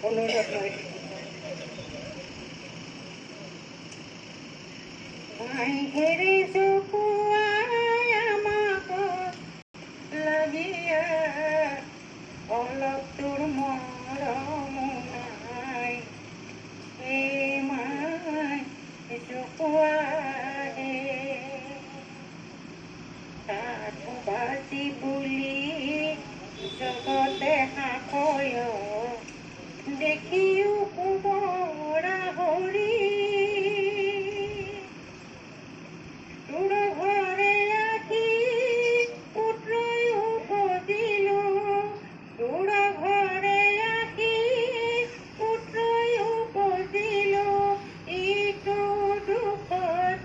অনুৰোধ লৈ হেৰি চকুৱাই আমাক লাগিয়া অলপ তোৰ মৰম নাই এই মাই চকুৱাই সাধু বাজি বুলি জগতে সাকয় দেখিও কোমৰা হৰি তোৰ ঘৰে আহি পুত্ৰয়ো বজিলো তোৰ ঘৰে আহি পুত্ৰয়ো বজিলো ইটো দুখ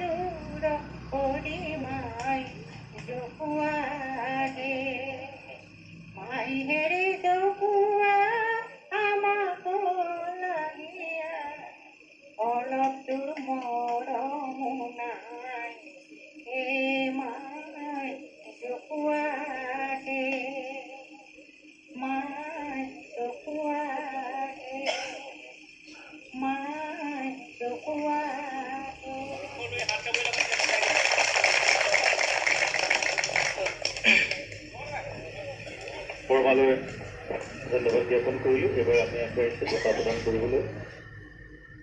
দূৰ কৰি মাই জকুৱাগে মাই হেৰি জকুৱা আমাক লাগিয়া অলপ তোৰ মৰম নাই এই মাই জকুৱাগে মাই জকুৱাগে মাই জকুৱাগে বৰমালৈ ধন্যবাদ জ্ঞাপন কৰিলোঁ। এইবাৰ আমি আগবাঢ়িছোঁ বঁটা প্ৰদান কৰিবলৈ।